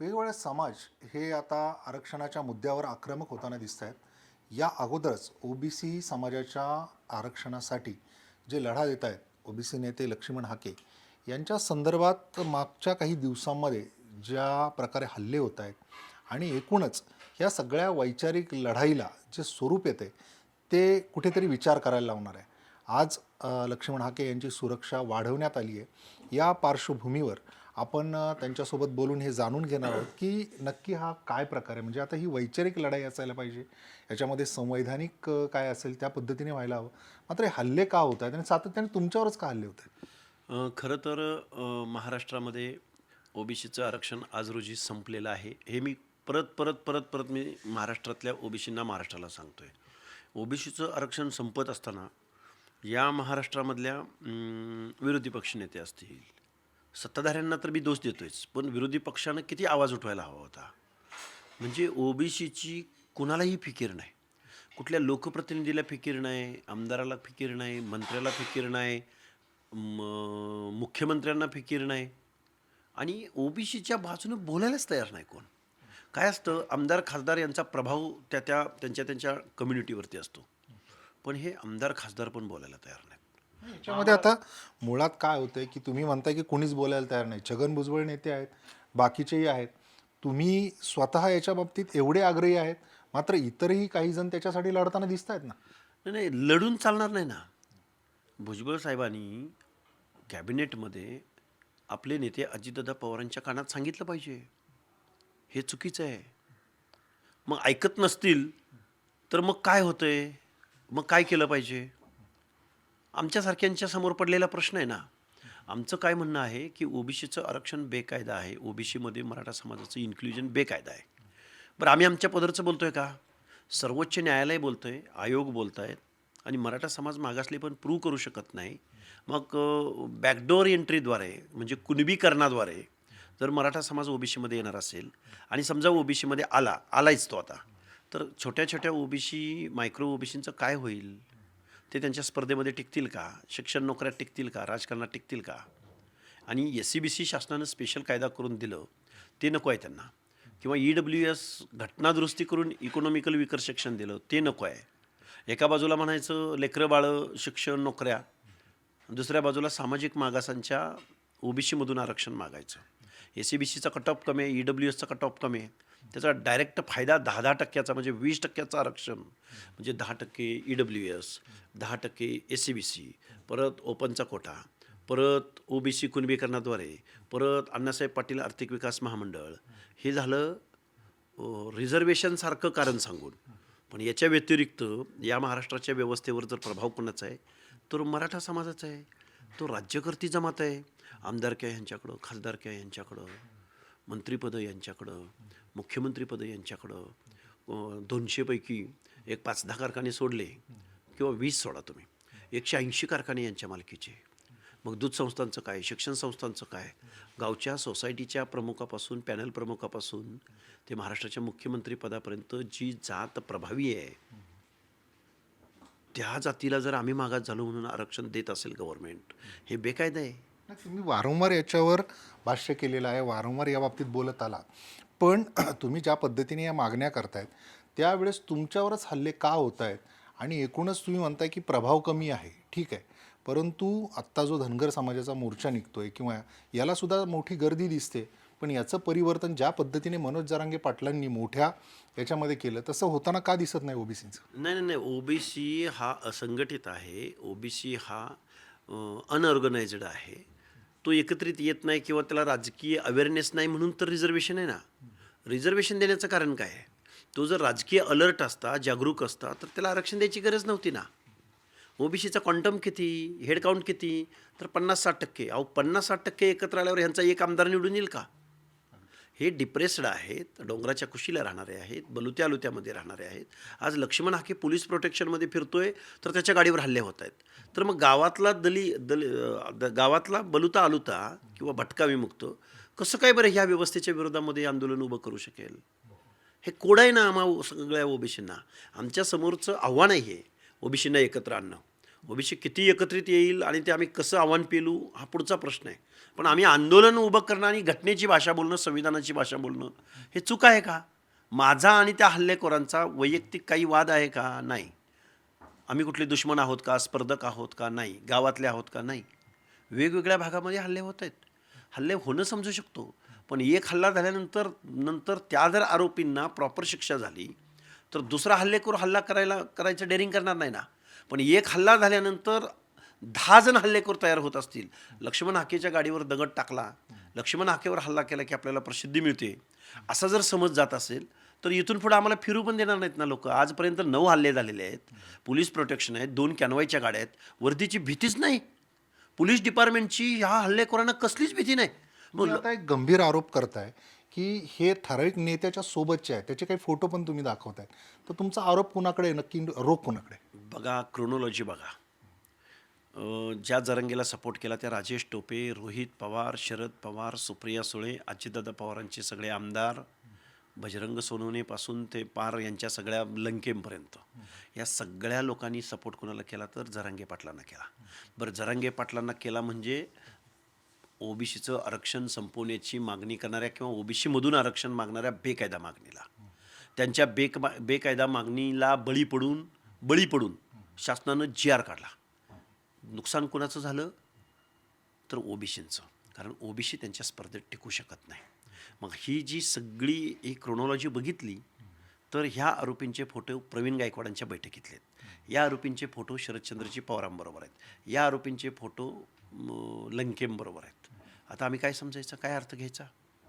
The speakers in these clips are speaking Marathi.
वेगवेगळे समाज हे आता आरक्षणाच्या मुद्द्यावर आक्रमक होताना दिसत आहेत. या अगोदरच ओबीसी समाजाच्या आरक्षणासाठी जे लढा देत आहेत ओबीसी नेते लक्ष्मण हाके यांच्या संदर्भात मागच्या काही दिवसांमध्ये ज्या प्रकारे हल्ले होत आहेत आणि एकूणच या सगळ्या वैचारिक लढाईला जे स्वरूप येते ते कुठेतरी विचार करायला लावणार आहे. आज लक्ष्मण हाके यांची सुरक्षा वाढवण्यात आली आहे. या पार्श्वभूमीवर आपण त्यांच्यासोबत बोलून हे जाणून घेणार आहोत की नक्की हा काय प्रकार आहे. म्हणजे आता ही वैचारिक लढाई असायला पाहिजे, याच्यामध्ये संवैधानिक काय असेल त्या पद्धतीने व्हायला हवं. मात्र हे हल्ले का होत आहेत आणि सातत्याने तुमच्यावरच का हल्ले होत आहेत? खरं तर महाराष्ट्रामध्ये ओबीसीचं आरक्षण आज रोजी संपलेलं आहे. हे मी परत परत परत परत मी महाराष्ट्रातल्या ओबीसींना महाराष्ट्राला सांगतो आहे. ओबीसीचं आरक्षण संपत असताना या महाराष्ट्रामधल्या विरोधी पक्षनेते असतील, सत्ताधाऱ्यांना तर मी दोष देतोयच, पण विरोधी पक्षानं किती आवाज उठवायला हवा होता. म्हणजे ओबीसीची कुणालाही फिकीर नाही, कुठल्या लोकप्रतिनिधीला फिकीर नाही, आमदाराला फिकीर नाही, मंत्र्याला फिकीर नाही, मुख्यमंत्र्यांना फिकीर नाही आणि ओबीसीच्या बाजूने बोलायलाच तयार नाही कोण. काय असतं, आमदार खासदार यांचा प्रभाव त्यांच्या त्यांच्या कम्युनिटीवरती असतो, पण हे आमदार खासदार पण बोलायला तयार नाहीत. याच्यामध्ये आता मुळात काय होतंय की तुम्ही म्हणताय की कोणीच बोलायला तयार नाही. छगन भुजबळ नेते आहेत, बाकीचेही आहेत. तुम्ही स्वतः याच्या बाबतीत एवढे आग्रही आहेत, मात्र इतरही काही जण त्याच्यासाठी लढताना दिसत आहेत ना. नाही नाही, लढून चालणार नाही ना. भुजबळ साहेबांनी कॅबिनेटमध्ये आपले नेते अजितदादा पवारांच्या कानात सांगितलं पाहिजे, हे चुकीचं आहे. मग ऐकत नसतील तर मग काय होतंय, मग काय केलं पाहिजे? आमच्यासारख्यांच्या समोर पडलेला प्रश्न आहे ना. आमचं काय म्हणणं आहे की ओबीसीचं आरक्षण बेकायदा आहे, ओबीसीमध्ये मराठा समाजाचं इन्क्ल्युजन बेकायदा आहे. बरं, आम्ही आमच्या पदरचं बोलतोय का? सर्वोच्च न्यायालय बोलतोय, आयोग बोलत आहेत आणि मराठा समाज मागासले पण प्रूव्ह करू शकत नाही. मग बॅकडोअर एंट्रीद्वारे म्हणजे कुणबीकरणाद्वारे जर मराठा समाज ओबीसीमध्ये येणार असेल आणि समजा ओबीसीमध्ये आलायच तो आता, तर छोट्या छोट्या ओबीसी मायक्रो ओबीसींचं काय होईल? ते त्यांच्या स्पर्धेमध्ये टिकतील का? शिक्षण नोकऱ्यात टिकतील का? राजकारणात टिकतील का? आणि SCBC शासनानं स्पेशल कायदा करून दिलं, ते नको आहे त्यांना. किंवा EWS घटनादुरुस्ती करून इकॉनॉमिकल विकर सेक्शन दिलं, ते नको आहे. एका बाजूला म्हणायचं लेकरं बाळं शिक्षण नोकऱ्या, दुसऱ्या बाजूला सामाजिक मागासांच्या ओबीसीमधून आरक्षण मागायचं. SCBCचा कट ऑफ कमी आहे, EWSचा कट ऑफ कमी आहे, त्याचा डायरेक्ट फायदा 10% म्हणजे 20% आरक्षण, म्हणजे 10% EWS, 10% SCBC, परत ओपनचा कोटा, परत ओबीसी कुणबीकरणाद्वारे, परत अण्णासाहेब पाटील आर्थिक विकास महामंडळ. हे झालं रिझर्वेशनसारखं कारण सांगून. पण याच्या व्यतिरिक्त या महाराष्ट्राच्या व्यवस्थेवर जर प्रभाव कोणाचा आहे तर मराठा समाजाचा आहे. तो राज्यकर्ती जमात आहे. आमदारक्या यांच्याकडं, खासदारक्या यांच्याकडं, मंत्रिपदं यांच्याकडं, मुख्यमंत्रीपदं यांच्याकडं. 200 पैकी एक 5-10 कारखाने सोडले किंवा 20 सोडा तुम्ही, 180 कारखाने यांच्या मालकीचे. मग दूध संस्थांचं काय, शिक्षण संस्थांचं काय, गावच्या सोसायटीच्या प्रमुखापासून पॅनल प्रमुखापासून ते महाराष्ट्राच्या मुख्यमंत्रीपदापर्यंत जी जात प्रभावी आहे, त्या जातीला जर आम्ही मागास झालो म्हणून आरक्षण देत असेल गव्हर्नमेंट, हे बेकायदा आहे. तुम्ही वारंवार याच्यावर भाष्य केलेलं आहे, वारंवार या बाबतीत बोलत आला. पण तुम्ही ज्या पद्धतीने या मागण्या करतायत त्यावेळेस तुमच्यावरच हल्ले का होत आहेत? आणि एकूणच तुम्ही म्हणताय की प्रभाव कमी आहे, ठीक आहे, परंतु आत्ता जो धनगर समाजाचा मोर्चा निघतोय किंवा याला सुद्धा मोठी गर्दी दिसते, पण याचं परिवर्तन ज्या पद्धतीने मनोज जरांगे पाटलांनी मोठ्या याच्यामध्ये केलं तसं होताना का दिसत नाही ओबीसीचं? नाही नाही नाही, ओबीसी हा असंघटित आहे, ओबीसी हा अनऑर्गनाइज्ड आहे. तो एकत्रित येत नाही किंवा त्याला राजकीय अवेअरनेस नाही म्हणून तर रिझर्वेशन आहे ना. रिझर्वेशन देण्याचं कारण काय आहे? तो जर राजकीय अलर्ट असता, जागरूक असता, तर त्याला आरक्षण द्यायची गरज नव्हती ना. ओबीसीचा क्वांटम किती, हेड काउंट किती, तर 50-60%. अहो 50-60% एकत्र आल्यावर ह्यांचा एक आमदार निवडून येईल का? हे डिप्रेस्ड आहेत, डोंगराच्या कुशीला राहणारे आहेत, बलुत्या लुत्यामध्ये राहणारे आहेत. आज लक्ष्मण हाके पोलीस प्रोटेक्शनमध्ये फिरतोय तर त्याच्या गाडीवर हल्ले होत आहेत. तर मग गावातला गावातला बलुता आलुता किंवा भटका विमुक्त कसं काय बरं ह्या व्यवस्थेच्या विरोधामध्ये आंदोलन उभं करू शकेल? हे कोड आहे ना आम्हा सगळ्या ओबीसींना. आमच्या समोरचं आव्हान आहे हे ओबीसींना एकत्र आणणं. ओबीसी किती एकत्रित येईल आणि ते आम्ही कसं आव्हान पेलू हा पुढचा प्रश्न आहे. पण आम्ही आंदोलन उभं करणं आणि घटनेची भाषा बोलणं, संविधानाची भाषा बोलणं हे चूक आहे का? माझा आणि त्या हल्लेखोरांचा वैयक्तिक काही वाद आहे का? नाही. आम्ही कुठले दुश्मन आहोत का? स्पर्धक आहोत का? नाही. गावातले आहोत का? नाही. वेगवेगळ्या भागामध्ये हल्ले होत आहेत. हल्ले होणं समजू शकतो. पण एक हल्ला झाल्यानंतर त्या जर आरोपींना प्रॉपर शिक्षा झाली तर दुसरा हल्लेखोर हल्ला करायचं डेअरिंग करणार नाही ना. पण एक हल्ला झाल्यानंतर 10 जण हल्लेखोर तयार होत असतील. लक्ष्मण हाकेच्या गाडीवर दगड टाकला, लक्ष्मण हाकेवर हल्ला केला की आपल्याला प्रसिद्धी मिळते, असा जर समज जात असेल तर इथून पुढे आम्हाला फिरू पण देणार नाहीत ना लोक. आजपर्यंत 9 हल्ले झालेले आहेत. पोलीस प्रोटेक्शन आहेत, 2 कॅनवायच्या गाड्या आहेत, वर्दीची भीतीच नाही. पोलीस डिपार्टमेंटची ह्या हल्लेखोरांना कसलीच भीती नाही. तुम्ही आता एक गंभीर आरोप करताय की हे ठराविक नेत्याच्या सोबतचे आहे, त्याचे काही फोटो पण तुम्ही दाखवताय, तर तुमचा आरोप कुणाकडे नक्की, रोख कुणाकडे? बघा, क्रोनॉलॉजी बघा. ज्या जरांगेला सपोर्ट केला त्या राजेश टोपे, रोहित पवार, शरद पवार, सुप्रिया सुळे, अजितदादा पवारांचे सगळे आमदार, बजरंग सोनवणेपासून ते पार यांच्या सगळ्या लंकेपर्यंत या सगळ्या लोकांनी सपोर्ट कोणाला केला तर जरांगे पाटलांना केला. बरं, जरांगे पाटलांना केला म्हणजे ओबीसीचं आरक्षण संपवण्याची मागणी करणाऱ्या किंवा ओबीसीमधून आरक्षण मागणाऱ्या बेकायदा मागणीला, त्यांच्या बेकायदा मागणीला बळी पडून शासनानं GR काढला. नुकसान कुणाचं झालं तर ओबीसींचं, कारण ओबीसी त्यांच्या स्पर्धेत टिकू शकत नाही. मग ही जी सगळी एक क्रोनॉलॉजी बघितली तर ह्या आरोपींचे फोटो प्रवीण गायकवाडांच्या बैठकीतले आहेत, या आरोपींचे फोटो शरदचंद्रजी पवारांबरोबर आहेत, या आरोपींचे फोटो लंकेंबरोबर आहेत. आता आम्ही काय समजायचं, काय अर्थ घ्यायचा?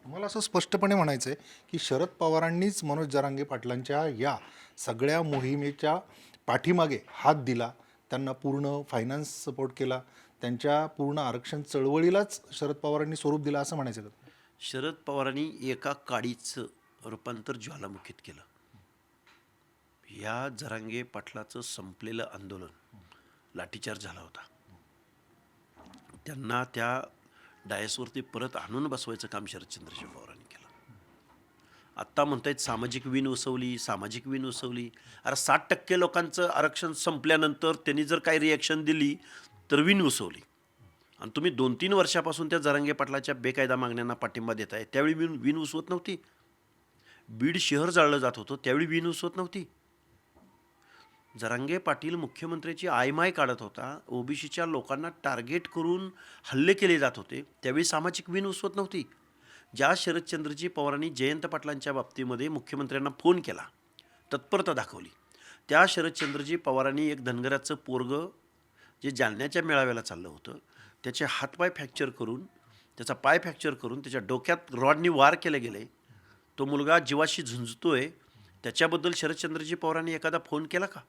तुम्हाला असं स्पष्टपणे म्हणायचं आहे की शरद पवारांनीच मनोज जरांगे पाटलांच्या या सगळ्या मोहिमेच्या पाठीमागे हात दिला, त्यांना पूर्ण फायनान्स सपोर्ट केला, त्यांच्या पूर्ण आरक्षण चळवळीलाच शरद पवारांनी स्वरूप दिलं असं म्हणायचं का? शरद पवारांनी एका काडीचं रूपांतर ज्वालामुखीत केलं. या जरांगे पाटलाचं संपलेलं आंदोलन लाठीचार्ज झाला होता. त्यांना त्या डायसवरती परत आणून बसवायचं काम शरदचंद्रजी पवारांनी केलं. आत्ता म्हणतायत सामाजिक विण उसवली. अरे 60% लोकांचं आरक्षण संपल्यानंतर त्यांनी जर काही रिॲक्शन दिली तर विण उसवली. आणि तुम्ही 2-3 वर्षापासून त्या जरांगे पाटलाच्या बेकायदा मागण्यांना पाठिंबा देत आहे. त्यावेळी विण उसवत नव्हती. बीड शहर जाळलं जात होतं, त्यावेळी विण उसवत नव्हती. जरांगे पाटील मुख्यमंत्र्याची आयमाय काढत होता, ओबीसीच्या लोकांना टार्गेट करून हल्ले केले जात होते, त्यावेळी सामाजिक विण उसवत नव्हती. ज्या शरदचंद्रजी पवारांनी जयंत पाटलांच्या बाबतीमध्ये मुख्यमंत्र्यांना फोन केला, तत्परता दाखवली, त्या शरदचंद्रजी पवारांनी एक धनगराचं पोरगं जे जालन्याच्या मेळाव्याला चाललं होतं त्याचे हातपाय फ्रॅक्चर करून, त्याचा पाय फ्रॅक्चर करून त्याच्या डोक्यात रॉडनी वार केले गेले, तो मुलगा जीवाशी झुंजतोय, त्याच्याबद्दल शरदचंद्रजी पवारांनी एखादा फोन केला का?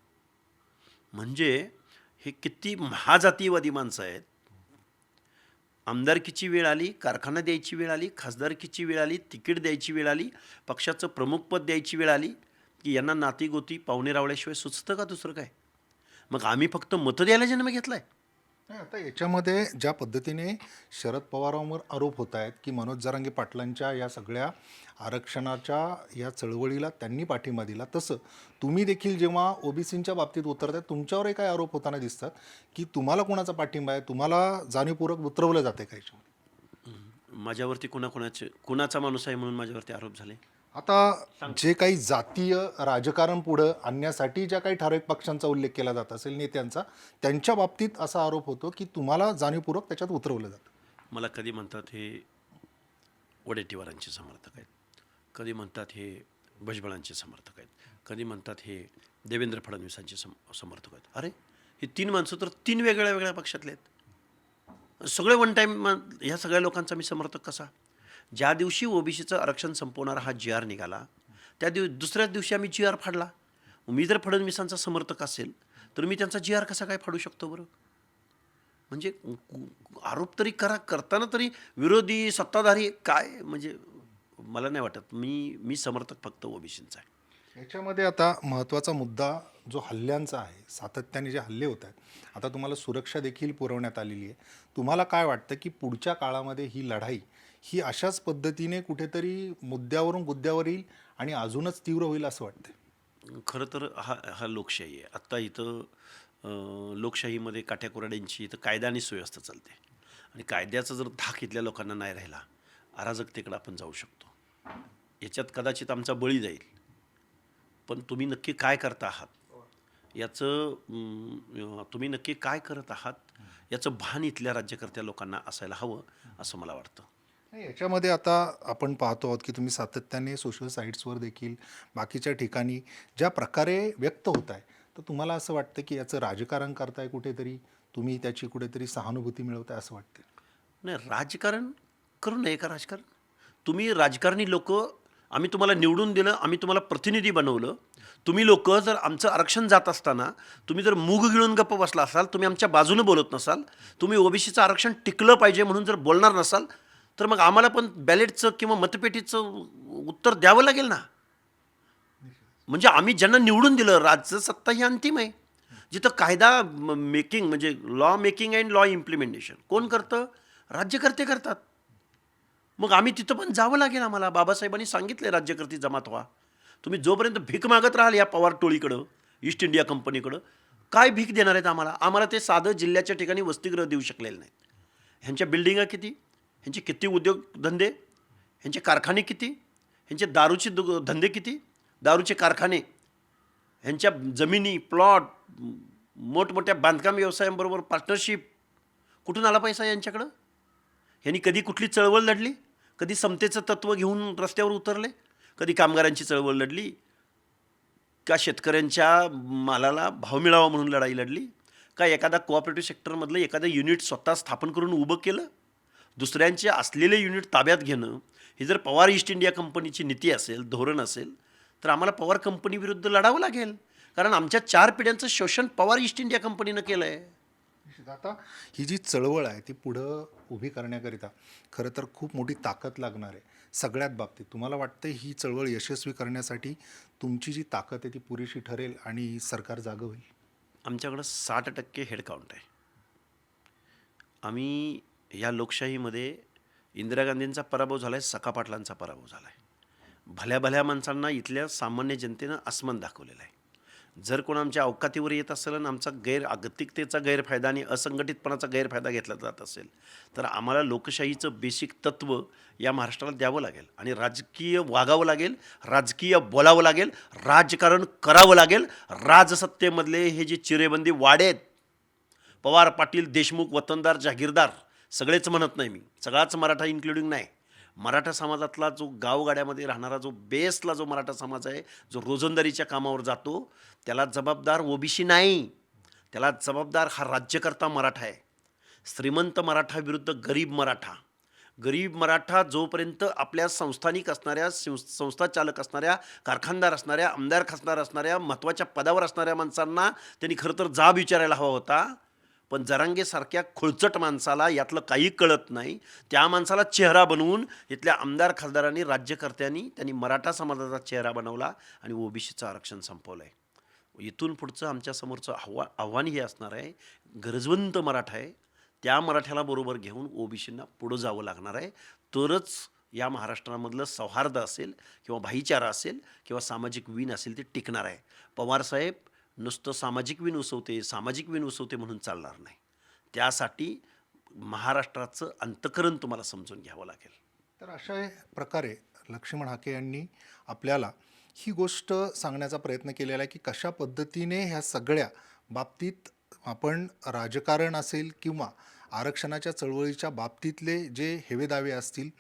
म्हणजे हे किती महाजातीवादी माणसं आहेत. आमदारकीची वेळ आली, कारखाना द्यायची वेळ आली, खासदारकीची वेळ आली, तिकीट द्यायची वेळ आली, पक्षाचं प्रमुखपद द्यायची वेळ आली की यांना नाती गोती पाहुणे रावल्याशिवाय सुचतं का दुसरं काय? मग आम्ही फक्त मतं द्यायला जन्म घेतलाय? नाही, आता याच्यामध्ये ज्या पद्धतीने शरद पवारांवर आरोप होत आहेत की मनोज जरांगे पाटलांच्या या सगळ्या आरक्षणाच्या या चळवळीला त्यांनी पाठिंबा दिला, तसं तुम्ही देखील जेव्हा ओबीसींच्या बाबतीत उतरताय तुमच्यावरही काय आरोप होताना दिसतात की तुम्हाला कोणाचा पाठिंबा आहे, तुम्हाला जाणीवपूर्वक उतरवलं जाते का याच्यामध्ये? माझ्यावरती कुणाचा माणूस आहे म्हणून माझ्यावरती आरोप झाले? आता जे काही जातीय राजकारण पुढं आणण्यासाठी ज्या काही ठराविक पक्षांचा उल्लेख केला जात असेल नेत्यांचा, त्यांच्या बाबतीत असा आरोप होतो की तुम्हाला जाणीवपूर्वक त्याच्यात उतरवलं जातं. मला कधी म्हणतात हे वडेट्टीवारांचे समर्थक आहेत, कधी म्हणतात हे भुजबळांचे समर्थक आहेत, कधी म्हणतात हे देवेंद्र फडणवीसांचे समर्थक आहेत. अरे, ही 3 माणसं तर 3 वेगळ्या पक्षातले आहेत. सगळे वन टाईम ह्या सगळ्या लोकांचा मी समर्थक कसा? ज्या दिवशी ओबीसीचं आरक्षण संपवणारा हा GR निघाला त्या दुसऱ्याच दिवशी आम्ही GR फाडला. मी जर फडणवीसांचा समर्थक असेल तर मी त्यांचा GR कसा काय फाडू शकतो बरं? म्हणजे आरोप तरी करताना तरी विरोधी सत्ताधारी काय, म्हणजे मला नाही वाटत. मी समर्थक फक्त ओबीसींचा आहे. याच्यामध्ये आता महत्त्वाचा मुद्दा जो हल्ल्यांचा आहे, सातत्याने जे हल्ले होत आहेत, आता तुम्हाला सुरक्षा देखील पुरवण्यात आलेली आहे. तुम्हाला काय वाटतं की पुढच्या काळामध्ये ही लढाई ही अशाच पद्धतीने कुठेतरी मुद्द्यावरून मुद्द्यावर येईल आणि अजूनच तीव्र होईल असं वाटतं? खरं तर हा लोकशाही आहे. आत्ता इथं लोकशाहीमध्ये काठ्याकुराड्यांची तर कायदा आणि सुव्यवस्था चालते आणि कायद्याचा जर धाक इथल्या लोकांना नाही राहिला अराजकतेकडे आपण जाऊ शकतो. याच्यात कदाचित आमचा बळी जाईल, पण तुम्ही नक्की काय करता आहात याचं तुम्ही नक्की काय करत आहात याचं भान इथल्या राज्यकर्त्या लोकांना असायला हवं असं मला वाटतं. नाही, याच्यामध्ये आता आपण पाहतो आहोत की तुम्ही सातत्याने सोशल साईट्सवर देखील बाकीच्या ठिकाणी ज्या प्रकारे व्यक्त होत आहे, तर तुम्हाला असं वाटतं की याचं राजकारण करताय कुठेतरी, तुम्ही त्याची कुठेतरी सहानुभूती मिळवताय असं वाटतं? नाही, राजकारण करू नये का राजकारण? तुम्ही राजकारणी लोक, आम्ही तुम्हाला निवडून दिलं, आम्ही तुम्हाला प्रतिनिधी बनवलं. तुम्ही लोक जर आमचं आरक्षण जात असताना तुम्ही जर मूग गिळून गप्प बसला असाल, तुम्ही आमच्या बाजूनं बोलत नसाल, तुम्ही ओबीसीचं आरक्षण टिकलं पाहिजे म्हणून जर बोलणार नसाल, तर मग आम्हाला पण बॅलेटचं किंवा मतपेटीचं उत्तर द्यावं लागेल ना. म्हणजे आम्ही ज्यांना निवडून दिलं, राज्यसत्ता ही अंतिम आहे. जिथं कायदा मेकिंग म्हणजे law making and law implementation कोण करतं? राज्यकर्ते करतात. मग आम्ही तिथं पण जावं लागेल आम्हाला. बाबासाहेबांनी सांगितले राज्यकर्ते जमात व्हा. तुम्ही जोपर्यंत भीक मागत राहाल या पवार टोळीकडं, ईस्ट इंडिया कंपनीकडं, काय भीक देणार आहेत आम्हाला? आम्हाला ते साधं जिल्ह्याच्या ठिकाणी वसतिगृह देऊ शकलेले नाहीत. ह्यांच्या बिल्डिंगा किती, ह्यांचे किती उद्योगधंदे, ह्यांचे कारखाने किती, ह्यांचे दारूचे धंदे किती, दारूचे कारखाने, ह्यांच्या जमिनी, प्लॉट, मोठमोठ्या बांधकाम व्यवसायांबरोबर पार्टनरशिप, कुठून आला पैसा यांच्याकडं? ह्यांनी कधी कुठली चळवळ लढली? कधी समतेचं तत्त्व घेऊन रस्त्यावर उतरले? कधी कामगारांची चळवळ लढली? का शेतकऱ्यांच्या मालाला भाव मिळावा म्हणून लढाई लढली? का एखादा कोऑपरेटिव्ह सेक्टरमधलं एखादं युनिट स्वतः स्थापन करून उभं केलं? दुसऱ्यांचे असलेले युनिट ताब्यात घेणं ही जर पवार ईस्ट इंडिया कंपनीची नीती असेल, धोरण असेल, तर आम्हाला पवार कंपनीविरुद्ध लढावं लागेल. कारण आमच्या 4 पिढ्यांचं शोषण पवार ईस्ट इंडिया कंपनीनं केलं आहे. आता ही जी चळवळ आहे ती पुढं उभी करण्याकरिता खरं तर खूप मोठी ताकद लागणार आहे सगळ्यात बाबतीत. तुम्हाला वाटतं ही चळवळ यशस्वी करण्यासाठी तुमची जी ताकद आहे ती पुरेशी ठरेल आणि सरकार जागं होईल? आमच्याकडं 60% हेड काउंट आहे. आम्ही या लोकशाहीमध्ये इंदिरा गांधींचा पराभव झाला आहे, सखा पाटलांचा पराभव झाला आहे. भल्या भल्या माणसांना इथल्या सामान्य जनतेनं आसमान दाखवलेलं आहे. जर कोण आमच्या अवकातीवर येत असेल आणि आमचा आगतिकतेचा गैरफायदा आणि असंघटितपणाचा गैरफायदा घेतला जात असेल, तर आम्हाला लोकशाहीचं बेसिक तत्त्व या महाराष्ट्राला द्यावं लागेल आणि राजकीय वागावं लागेल, राजकीय बोलावं लागेल, राजकारण करावं लागेल. राजसत्तेमधले हे जे चिरेबंदी वाडे आहेत, पवार, पाटील, देशमुख, वतनदार, जहागीरदार, सगळेच म्हणत नाही मी, सगळाच मराठा इन्क्लुडिंग नाही. मराठा समाजातला जो गावगाड्यामध्ये राहणारा जो बेसला जो मराठा समाज आहे, जो रोजंदारीच्या कामावर जातो, त्याला जबाबदार ओबीसी नाही, त्याला जबाबदार हा राज्यकर्ता मराठा आहे. श्रीमंत मराठा विरुद्ध गरीब मराठा. गरीब मराठा जोपर्यंत आपल्या संस्थानिक असणाऱ्या, संस्था चालक असणाऱ्या, कारखानदार असणाऱ्या, आमदार खासदार असणाऱ्या, महत्त्वाच्या पदावर असणाऱ्या माणसांना त्यांनी खरं तर जाब विचारायला हवा होता. पण जरांगेसारख्या खुळचट माणसाला यातलं काही कळत नाही. त्या माणसाला चेहरा बनवून इथल्या आमदार खासदारांनी, राज्यकर्त्यांनी त्यांनी मराठा समाजाचा चेहरा बनवला आणि ओबीसीचं आरक्षण संपवलं आहे. इथून पुढचं आमच्यासमोरचं आव्हान हे असणार आहे, गरजवंत मराठा आहे, त्या मराठ्याला बरोबर घेऊन ओबीसींना पुढं जावं लागणार आहे. तरच या महाराष्ट्रामधलं सौहार्द असेल किंवा भाईचारा असेल किंवा सामाजिक विण असेल ते टिकणार आहे. पवारसाहेब नुसतं सामाजिक विण उसवते म्हणून चालणार नाही. त्यासाठी महाराष्ट्राचं अंतःकरण तुम्हाला समजून घ्यावं लागेल. तर अशा प्रकारे लक्ष्मण हाके यांनी आपल्याला ही गोष्ट सांगण्याचा प्रयत्न केलेला आहे की कशा पद्धतीने ह्या सगळ्या बाबतीत आपण राजकारण असेल किंवा आरक्षणाच्या चळवळीच्या बाबतीतले जे हेवेदावे असतील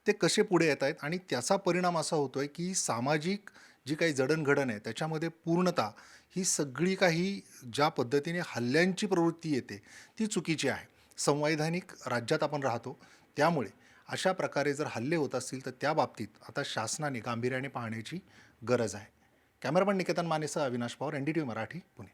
ते कसे पुढे येत आहेत आणि त्याचा परिणाम असा होतो आहे की सामाजिक जी काही जडणघडण आहे त्याच्यामध्ये पूर्णतः ही सगळी काही ज्या पद्धतीने हल्ल्यांची प्रवृत्ती येते ती चुकीची आहे. संवैधानिक राज्यात आपण राहतो, त्यामुळे अशा प्रकारे जर हल्ले होत असतील तर त्या बाबतीत आता शासनाने गांभीर्याने पाहण्याची गरज आहे. कॅमेरामन निकेतन मानेसह अविनाश पवार, NDTV मराठी, पुणे.